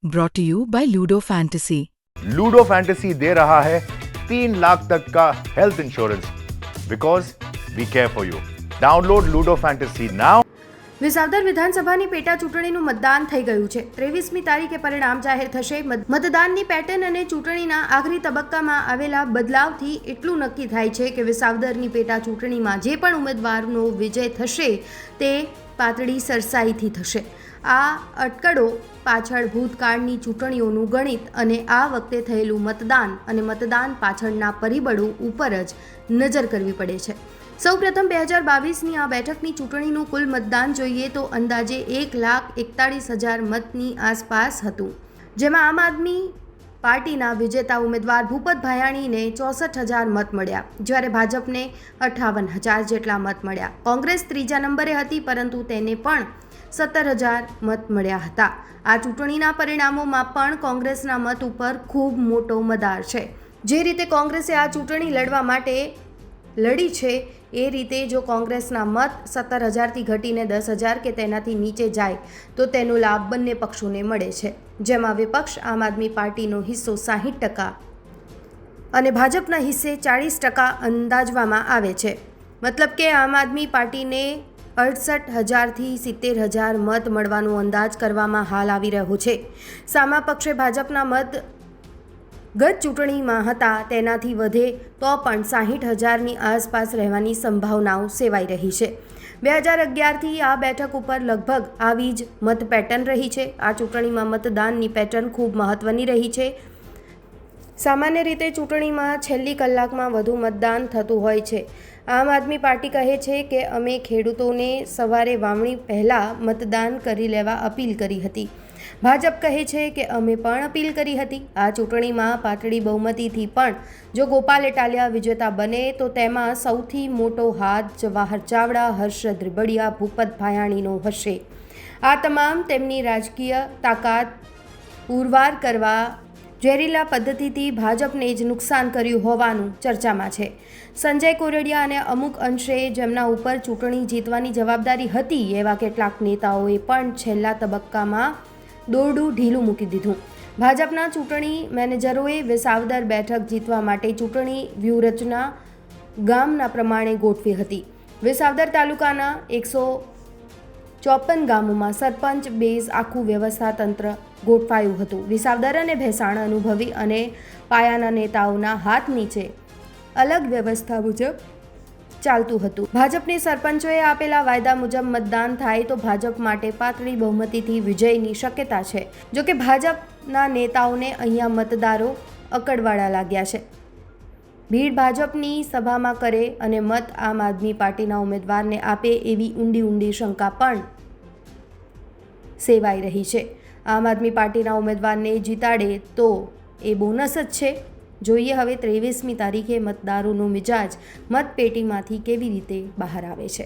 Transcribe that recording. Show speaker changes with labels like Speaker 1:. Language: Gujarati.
Speaker 1: Brought to you by Ludo Fantasy.
Speaker 2: Ludo Fantasy दे रहा है 3 लाख तक का health insurance because we care for you. Download Ludo Fantasy now.
Speaker 3: Visavadar વિધાનસભાની પેટા ચૂંટણીનું મતદાન થઈ ગયું છે. 23મી તારીખે પરિણામ જાહેર થશે. મતદાનની પેટર્ન અને ચૂંટણીના આખરી તબક્કામાં આવેલા બદલાવથી એટલું નક્કી થાય છે કે વિસાવદરની પેટા ચૂંટણીમાં જે પણ ઉમેદવારનો વિજય થશે તે પાતળી સરસાઈથી થશે. આ અટકળો પાછળ ભૂતકાળની ચૂંટણીઓનું ગણિત અને આ વખતે થયેલું મતદાન અને મતદાન પાછળના પરિબળો ઉપર જ નજર કરવી પડે છે. સૌપ્રથમ 2022ની આ બેઠકની ચૂંટણીનું કુલ મતદાન જોઈએ તો અંદાજે 1,41,000 મતની આસપાસ હતું, જેમાં આમ આદમી પાર્ટીના વિજેતા ઉમેદવાર ભૂપત ભાયાણીને 64,000 મત મળ્યા, જ્યારે ભાજપને 58,000 જેટલા મત મળ્યા. કોંગ્રેસ ત્રીજા નંબરે હતી, પરંતુ તેને પણ 17,000 મત મળ્યા હતા. આ ચૂંટણીના પરિણામોમાં પણ કોંગ્રેસના મત ઉપર ખૂબ મોટો મદાર છે. જે રીતે કોંગ્રેસે આ ચૂંટણી લડવા માટે લડી છે એ રીતે જો કોંગ્રેસના મત 17,000થી ઘટીને 10,000 કે તેનાથી નીચે જાય તો તેનો લાભ બંને પક્ષોને મળે છે, જેમાં વિપક્ષ આમ આદમી પાર્ટીનો હિસ્સો 60% અને ભાજપના હિસ્સે 40% અંદાજવામાં આવે છે. મતલબ કે આમ આદમી પાર્ટીને 68,000થી 70,000 મત મળવાનો અંદાજ કરવામાં હાલ આવી રહ્યો છે. સામા પક્ષે ભાજપના મત ગત ચૂંટણીમાં હતા તેનાથી વધે તો પણ 60,000ની આસપાસ રહેવાની સંભાવનાઓ સેવાઈ રહી છે. 2011થી આ બેઠક ઉપર લગભગ આવી જ મત પેટર્ન રહી છે. આ ચૂંટણીમાં મતદાનની પેટર્ન ખૂબ મહત્ત્વની રહી છે. સામાન્ય રીતે ચૂંટણીમાં છેલ્લી કલાકમાં વધુ મતદાન થતું હોય છે. આમ આદમી પાર્ટી કહે છે કે અમે ખેડૂતોને સવારે વાવણી પહેલાં મતદાન કરી લેવા અપીલ કરી હતી. ભાજપ કહે છે કે અમે પણ અપીલ કરી હતી. આ ચૂંટણીમાં પાતળી બહુમતીથી પણ જો ગોપાલ ઇટાલિયા વિજેતા બને તો તેમાં સૌથી મોટો હાથ જવાહર ચાવડા, હર્ષદ રીબડિયા, ભૂપત ભાયાણીનો હશે. આ તમામ તેમની રાજકીય તાકાત પુરવાર કરવા ઝેરીલા પદ્ધતિથી ભાજપને જ નુકસાન કર્યું હોવાનું ચર્ચામાં છે. સંજય કોરડિયા અને અમુક અંશે જેમના ઉપર ચૂંટણી જીતવાની જવાબદારી હતી એવા કેટલાક નેતાઓએ પણ છેલ્લા તબક્કામાં દોરડું ઢીલું મૂકી દીધું. ભાજપના ચૂંટણી મેનેજરોએ વિસાવદર બેઠક જીતવા માટે ચૂંટણી વ્યૂહરચના ગામના પ્રમાણે ગોઠવી હતી. વિસાવદર તાલુકાના 154 ગામોમાં સરપંચ બેઝ આખું વ્યવસ્થા તંત્ર ગોઠવાયું હતું. વિસાવદર અને ભેસાણ અનુભવી અને પાયાના નેતાઓના હાથ નીચે અલગ વ્યવસ્થા મુજબ ચાલતું હતું. ભાજપની સરપંચોએ આપેલા વાયદા મુજબ મતદાન થાય તો ભાજપ માટે પાતળી બહુમતીથી વિજયની શક્યતા છે. જોકે ભાજપના નેતાઓને અહીંયા મતદારો અકડવાળા લાગ્યા છે. ભીડ ભાજપની સભામાં કરે અને મત આમ આદમી પાર્ટીના ઉમેદવારને આપે એવી ઊંડી શંકા પણ સેવાઈ રહી છે. આમ આદમી પાર્ટીના ઉમેદવારને જીતાડે તો એ બોનસ જ છે. જોઈએ હવે 23મી તારીખે મતદારોનો મિજાજ મતપેટીમાંથી કેવી રીતે બહાર આવે છે.